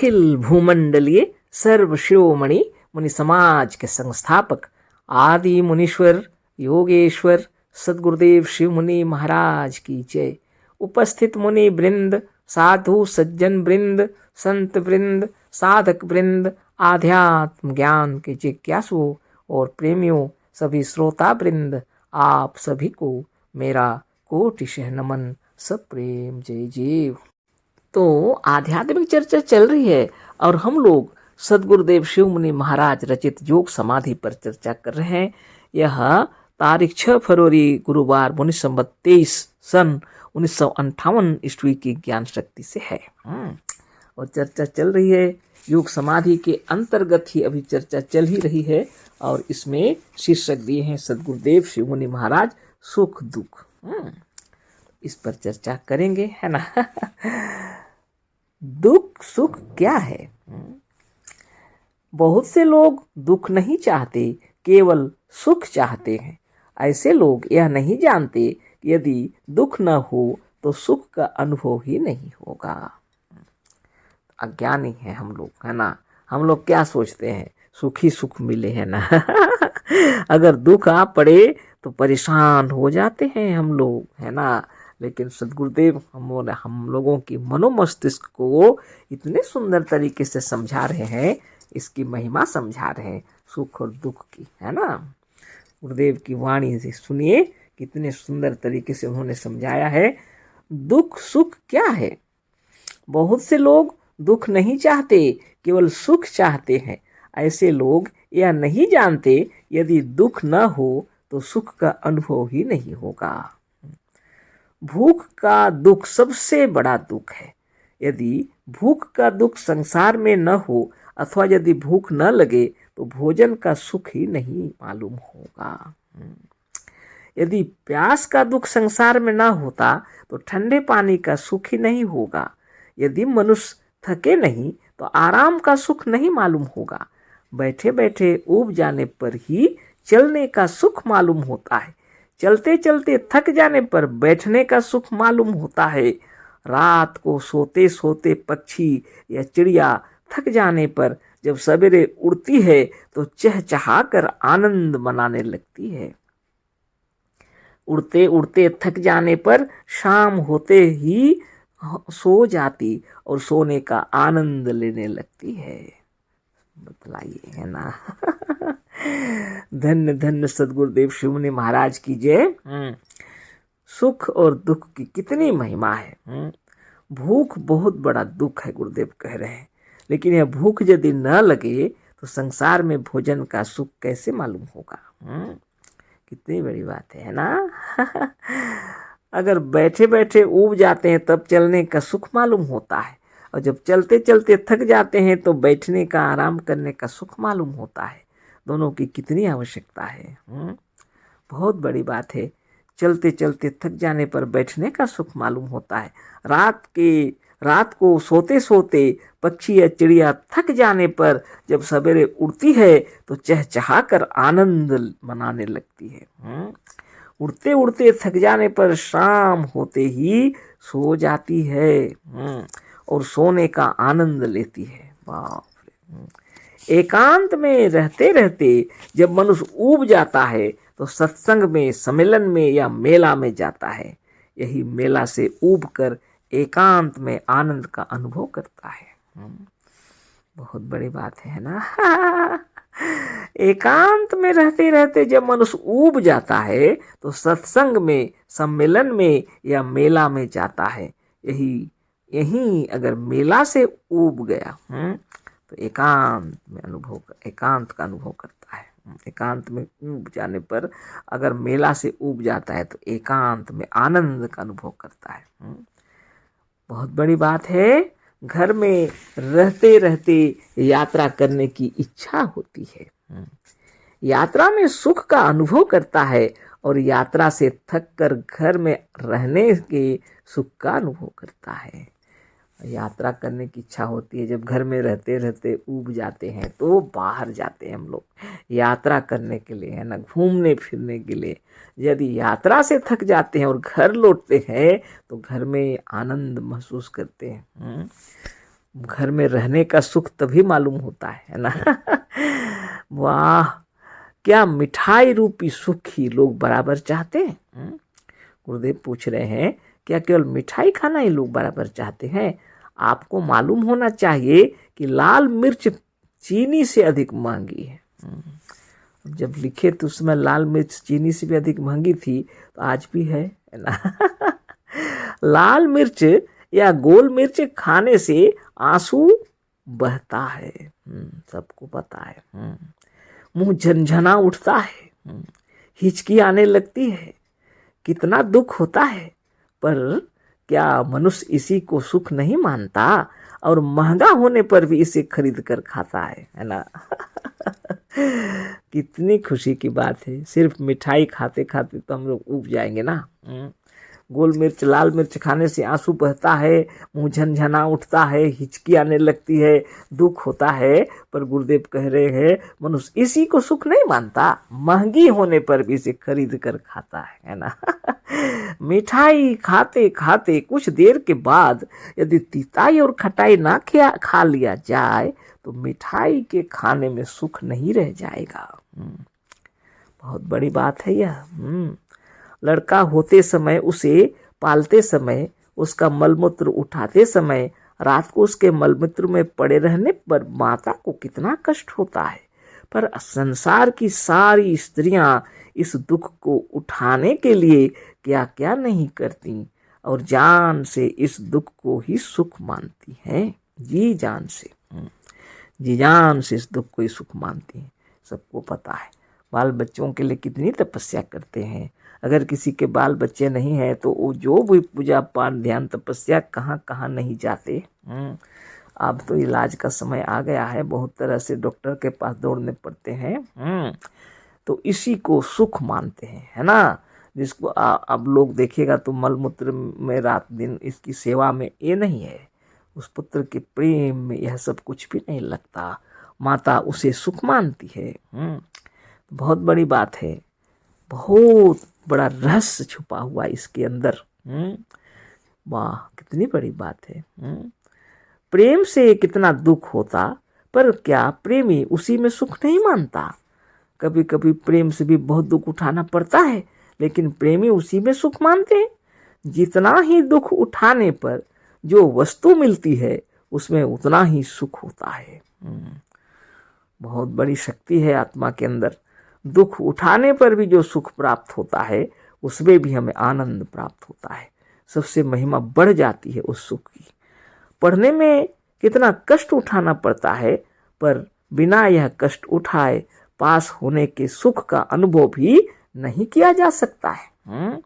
अखिल भूमंडलीय सर्व शिरोमणि मुनि समाज के संस्थापक आदि मुनीश्वर योगेश्वर सदगुरुदेव शिव मुनि महाराज की जय। उपस्थित मुनि वृंद, साधु सज्जन वृंद, संत वृंद, साधक वृंद, आध्यात्म ज्ञान के जिज्ञासुओं और प्रेमियों, सभी श्रोता वृंद, आप सभी को मेरा कोटिशः नमन, सप्रेम जय जय। तो आध्यात्मिक चर्चा चल रही है और हम लोग सदगुरुदेव शिव मुनि महाराज रचित योग समाधि पर चर्चा कर रहे हैं। यह तारीख 6 फरवरी गुरुवार 1923 सन 1958 ईस्वी की ज्ञान शक्ति से है। और चर्चा चल रही है योग समाधि के अंतर्गत ही अभी चर्चा चल ही रही है और इसमें शीर्षक दिए हैं सदगुरुदेव शिव मुनि महाराज सुख दुख। इस पर चर्चा करेंगे, है ना। दुख सुख क्या है? बहुत से लोग दुख नहीं चाहते, केवल सुख चाहते हैं। ऐसे लोग यह नहीं जानते कि यदि दुख न हो तो सुख का अनुभव ही नहीं होगा। अज्ञानी है हम लोग, है ना। हम लोग क्या सोचते हैं, सुख ही सुख मिले, है ना। अगर दुख आ पड़े तो परेशान हो जाते हैं हम लोग, है ना। लेकिन सदगुरुदेव हम लोगों की मनोमस्तिष्क को इतने सुंदर तरीके से समझा रहे हैं, इसकी महिमा समझा रहे हैं सुख और दुख की, है ना। गुरुदेव की वाणी से सुनिए कितने सुंदर तरीके से उन्होंने समझाया है। दुख सुख क्या है? बहुत से लोग दुख नहीं चाहते, केवल सुख चाहते हैं। ऐसे लोग यह नहीं जानते यदि दुख न हो तो सुख का अनुभव ही नहीं होगा। भूख का दुख सबसे बड़ा दुख है। यदि भूख का दुख संसार में न हो अथवा यदि भूख न लगे तो भोजन का सुख ही नहीं मालूम होगा। यदि प्यास का दुख संसार में न होता तो ठंडे पानी का सुख ही नहीं होगा। यदि मनुष्य थके नहीं तो आराम का सुख नहीं मालूम होगा। बैठे बैठे ऊब जाने पर ही चलने का सुख मालूम होता है। चलते चलते थक जाने पर बैठने का सुख मालूम होता है। रात को सोते सोते पक्षी या चिड़िया थक जाने पर जब सवेरे उड़ती है तो चहचहाकर आनंद मनाने लगती है। उड़ते उड़ते थक जाने पर शाम होते ही सो जाती और सोने का आनंद लेने लगती है। बतलाइए, है ना। धन्य धन्य सदगुरुदेव शिव मुनि महाराज की जय। सुख और दुख की कितनी महिमा है। भूख बहुत बड़ा दुख है, गुरुदेव कह रहे हैं। लेकिन यह भूख यदि न लगे तो संसार में भोजन का सुख कैसे मालूम होगा। कितनी बड़ी बात है ना। अगर बैठे बैठे ऊब जाते हैं तब चलने का सुख मालूम होता है, और जब चलते चलते थक जाते हैं तो बैठने का आराम करने का सुख मालूम होता है। दोनों की कितनी आवश्यकता है। बहुत बड़ी बात है। चलते चलते थक जाने पर बैठने का सुख मालूम होता है। रात को सोते सोते पक्षी या चिड़िया थक जाने पर जब सवेरे उड़ती है तो चहचहाकर आनंद मनाने लगती है। उड़ते उड़ते थक जाने पर शाम होते ही सो जाती है और सोने का आनंद लेती है। बाप रे। एकांत में रहते रहते जब मनुष्य ऊब जाता है तो सत्संग में, सम्मेलन में या मेला में जाता है। यही मेला से ऊब कर एकांत में आनंद का अनुभव करता है। बहुत बड़ी बात है ना। एकांत में रहते रहते जब मनुष्य ऊब जाता है तो सत्संग में, सम्मेलन में या मेला में जाता है। यही अगर मेला से ऊब गया तो एकांत का अनुभव करता है। एकांत में ऊब जाने पर अगर मेला से ऊब जाता है तो एकांत में आनंद का अनुभव करता है। बहुत बड़ी बात है। घर में रहते रहते यात्रा करने की इच्छा होती है। यात्रा में सुख का अनुभव करता है और यात्रा से थक कर घर में रहने के सुख का अनुभव करता है। यात्रा करने की इच्छा होती है। जब घर में रहते रहते ऊब जाते हैं तो बाहर जाते हैं हम लोग यात्रा करने के लिए, है ना, घूमने फिरने के लिए। यदि यात्रा से थक जाते हैं और घर लौटते हैं तो घर में आनंद महसूस करते हैं। घर में रहने का सुख तभी मालूम होता है ना। वाह, क्या मिठाई रूपी सुख ही लोग बराबर चाहते हैं? गुरुदेव पूछ रहे हैं, क्या केवल मिठाई खाना ही लोग बराबर चाहते हैं? आपको मालूम होना चाहिए कि लाल मिर्च चीनी से अधिक महंगी है। जब लिखे तो उसमें लाल मिर्च चीनी से भी अधिक महंगी थी, तो आज भी है ना। लाल मिर्च या गोल मिर्च खाने से आंसू बहता है, सबको पता है। मुंह झनझना उठता है, हिचकी आने लगती है, कितना दुख होता है। पर क्या मनुष्य इसी को सुख नहीं मानता और महंगा होने पर भी इसे खरीद कर खाता है ना। कितनी खुशी की बात है। सिर्फ मिठाई खाते खाते तो हम लोग ऊब जाएंगे ना। गोल मिर्च लाल मिर्च खाने से आंसू बहता है, मुंह झनझना उठता है, हिचकी आने लगती है, दुख होता है। पर गुरुदेव कह रहे हैं, मनुष्य इसी को सुख नहीं मानता, महंगी होने पर भी इसे खरीद कर खाता है ना। मिठाई खाते खाते कुछ देर के बाद यदि तीताई और खटाई ना खा लिया जाए तो मिठाई के खाने में सुख नहीं रह जाएगा। बहुत बड़ी बात है यह। लड़का होते समय, उसे पालते समय, उसका मलमूत्र उठाते समय रात को उसके मलमूत्र में पड़े रहने पर माता को कितना कष्ट होता है। पर संसार की सारी स्त्रियां इस दुख को उठाने के लिए क्या क्या नहीं करती और जान से इस दुख को ही सुख मानती हैं। जी जान से, जी जान से इस दुख को ही सुख मानती हैं। सबको पता है बाल बच्चों के लिए कितनी तपस्या करते हैं। अगर किसी के बाल बच्चे नहीं हैं तो वो जो भी पूजा पाठ ध्यान तपस्या कहाँ कहाँ नहीं जाते। अब तो इलाज का समय आ गया है, बहुत तरह से डॉक्टर के पास दौड़ने पड़ते हैं। तो इसी को सुख मानते हैं, है ना। जिसको अब लोग देखेगा तो मलमूत्र में रात दिन इसकी सेवा में ये नहीं है, उस पुत्र के प्रेम में यह सब कुछ भी नहीं लगता। माता उसे सुख मानती है। बहुत बड़ी बात है, बहुत बड़ा रहस्य छुपा हुआ इसके अंदर। वाह, कितनी बड़ी बात है। प्रेम से कितना दुख होता, पर क्या प्रेमी उसी में सुख नहीं मानता? कभी कभी प्रेम से भी बहुत दुख उठाना पड़ता है, लेकिन प्रेमी उसी में सुख मानते हैं। जितना ही दुख उठाने पर जो वस्तु मिलती है उसमें उतना ही सुख होता है। बहुत बड़ी शक्ति है आत्मा के अंदर। दुख उठाने पर भी जो सुख प्राप्त होता है उसमें भी हमें आनंद प्राप्त होता है। सबसे महिमा बढ़ जाती है उस सुख की। पढ़ने में कितना कष्ट उठाना पड़ता है, पर बिना यह कष्ट उठाए पास होने के सुख का अनुभव भी नहीं किया जा सकता है।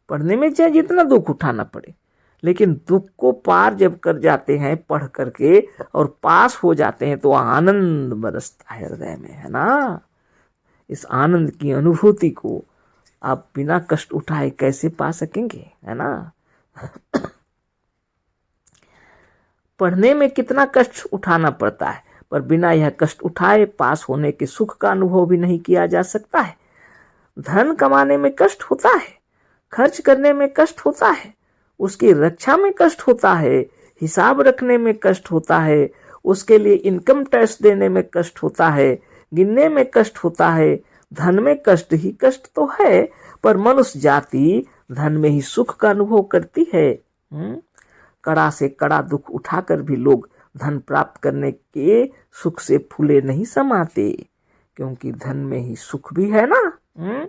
पढ़ने में चाहे जितना दुख उठाना पड़े, लेकिन दुख को पार जब कर जाते हैं पढ़ करके और पास हो जाते हैं तो आनंद बरसता है हृदय में, है ना। इस आनंद की अनुभूति को आप बिना कष्ट उठाए कैसे पा सकेंगे, है ना। पढ़ने में कितना कष्ट उठाना पड़ता है, पर बिना यह कष्ट उठाए पास होने के सुख का अनुभव भी नहीं किया जा सकता है। धन कमाने में कष्ट होता है, खर्च करने में कष्ट होता है, उसकी रक्षा में कष्ट होता है, हिसाब रखने में कष्ट होता है, उसके लिए इनकम टैक्स देने में कष्ट होता है, गिनने में कष्ट होता है। धन में कष्ट ही कष्ट तो है, पर मनुष्य जाति धन में ही सुख का अनुभव करती है। कड़ा से कड़ा दुख उठाकर भी लोग धन प्राप्त करने के सुख से फूले नहीं समाते, क्योंकि धन में ही सुख भी है ना।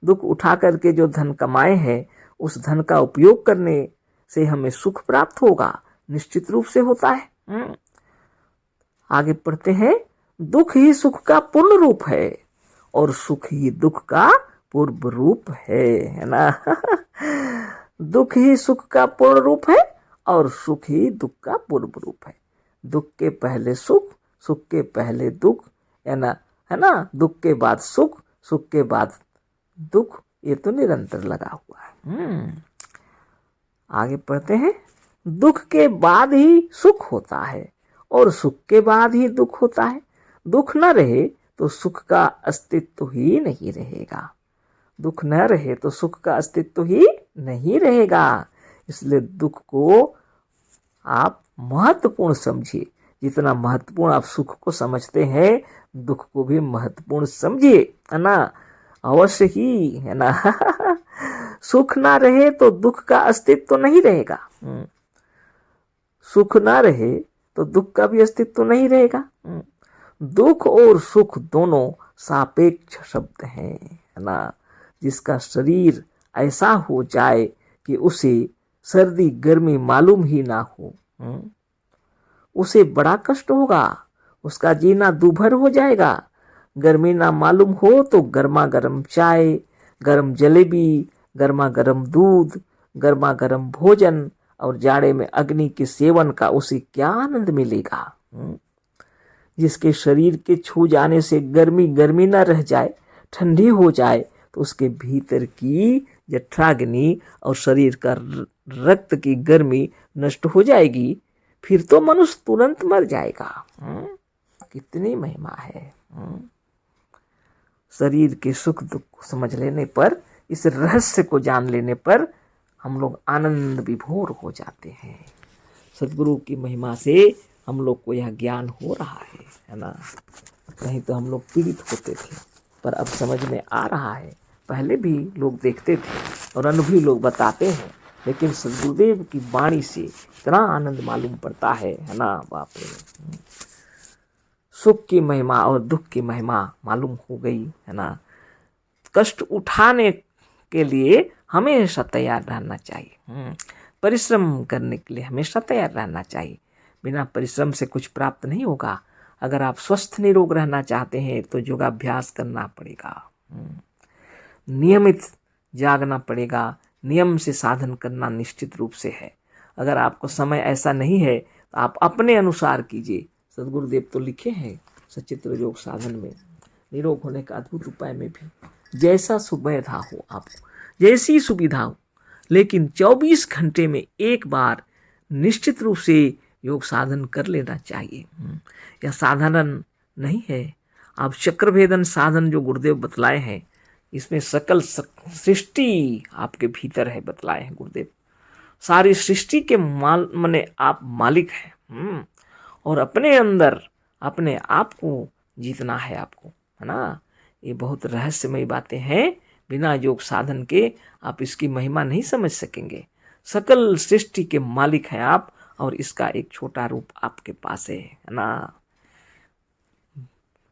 दुख उठा करके जो धन कमाए हैं उस धन का उपयोग करने से हमें सुख प्राप्त होगा, निश्चित रूप से होता है। आगे पढ़ते हैं, दुख ही सुख का पूर्ण रूप है और सुख ही दुख का पूर्व रूप है ना। दुख ही सुख का पूर्ण रूप है और सुख ही दुख का पूर्व रूप है। दुख के पहले सुख, सुख के पहले दुख, है ना। दुख के बाद सुख, सुख के बाद दुख, ये तो निरंतर लगा हुआ है। आगे पढ़ते हैं, दुख के बाद ही सुख होता है और सुख के बाद ही दुख होता है। दुख न रहे तो सुख का अस्तित्व ही नहीं रहेगा, दुख न रहे तो सुख का अस्तित्व ही नहीं रहेगा। इसलिए दुख को आप महत्वपूर्ण समझिए। जितना महत्वपूर्ण आप सुख को समझते हैं, दुख को भी महत्वपूर्ण समझिए, है ना। अवश्य ही, है ना। सुख ना रहे तो दुख का अस्तित्व तो नहीं रहेगा। सुख ना रहे तो दुख का भी अस्तित्व तो नहीं रहेगा। दुख और सुख दोनों सापेक्ष शब्द हैं, है ना। जिसका शरीर ऐसा हो जाए कि उसे सर्दी गर्मी मालूम ही ना हो, उसे बड़ा कष्ट होगा, उसका जीना दूभर हो जाएगा। गर्मी ना मालूम हो तो गर्मा गर्म चाय, गर्म जलेबी, गर्मा गर्म दूध, गर्मा गर्म भोजन और जाड़े में अग्नि के सेवन का उसे क्या आनंद मिलेगा। जिसके शरीर के छू जाने से गर्मी गर्मी न रह जाए, ठंडी हो जाए, तो उसके भीतर की जठराग्नि और शरीर का रक्त की गर्मी नष्ट हो जाएगी, फिर तो मनुष्य तुरंत मर जाएगा। कितनी महिमा है। शरीर के सुख दुख को समझ लेने पर, इस रहस्य को जान लेने पर हम लोग आनंद विभोर हो जाते हैं। सद्गुरु की महिमा से हम लोग को यह ज्ञान हो रहा है ना। नहीं तो हम लोग पीड़ित होते थे, पर अब समझ में आ रहा है। पहले भी लोग देखते थे और अनुभवी लोग बताते हैं, लेकिन सद्गुरुदेव की वाणी से इतना आनंद मालूम पड़ता है ना। बाप रे, सुख की महिमा और दुख की महिमा मालूम हो गई, है ना। कष्ट उठाने के लिए हमेशा तैयार रहना चाहिए। परिश्रम करने के लिए हमेशा तैयार रहना चाहिए। बिना परिश्रम से कुछ प्राप्त नहीं होगा। अगर आप स्वस्थ निरोग रहना चाहते हैं तो योगाभ्यास करना पड़ेगा, नियमित जागना पड़ेगा, नियम से साधन करना निश्चित रूप से है। अगर आपको समय ऐसा नहीं है तो आप अपने अनुसार कीजिए। सद्गुरुदेव तो लिखे हैं सचित्र योग साधन में, निरोग होने का अद्भुत उपाय में भी, जैसा सुविधा हो आपको, जैसी सुविधा हो, लेकिन 24 घंटे में एक बार निश्चित रूप से योग साधन कर लेना चाहिए। यह साधारण नहीं है। आप चक्रभेदन साधन जो गुरुदेव बतलाए हैं, इसमें सकल सृष्टि आपके भीतर है, बतलाए हैं गुरुदेव। सारी सृष्टि के माने आप मालिक हैं, और अपने अंदर अपने आप को जीतना है आपको, है ना। ये बहुत रहस्यमयी बातें हैं। बिना योग साधन के आप इसकी महिमा नहीं समझ सकेंगे। सकल सृष्टि के मालिक हैं आप, और इसका एक छोटा रूप आपके पास है ना।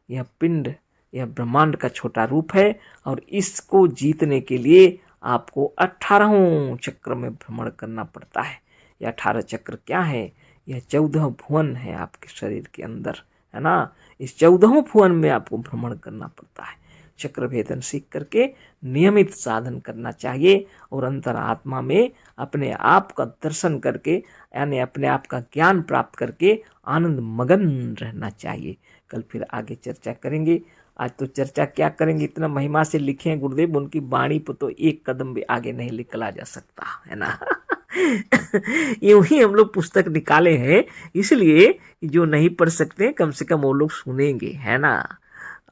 यह पिंड, यह ब्रह्मांड का छोटा रूप है, और इसको जीतने के लिए आपको 18 चक्र में भ्रमण करना पड़ता है। यह 18 चक्र क्या है? यह 14 भुवन है आपके शरीर के अंदर, है ना। इस 14 भुवन में आपको भ्रमण करना पड़ता है। चक्र भेदन सीख करके नियमित साधन करना चाहिए, और अंतरात्मा में अपने आप का दर्शन करके, यानी अपने आप का ज्ञान प्राप्त करके आनंद मगन रहना चाहिए। कल फिर आगे चर्चा करेंगे। आज तो चर्चा क्या करेंगे, इतना महिमा से लिखे हैं गुरुदेव, उनकी वाणी पर तो एक कदम भी आगे नहीं निकला जा सकता, है ना। यूं ही हम लोग पुस्तक निकाले हैं, इसलिए जो नहीं पढ़ सकते कम से कम वो लोग सुनेंगे, है ना।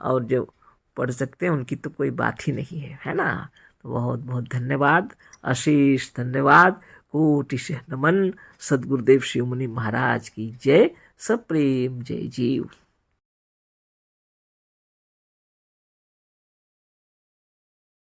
और जो पढ़ सकते हैं उनकी तो कोई बात ही नहीं है ना। तो बहुत बहुत धन्यवाद, आशीष धन्यवाद, कोटि से नमन। सद्गुरुदेव शिव मुनि महाराज की जय। सप्रेम जय जीव।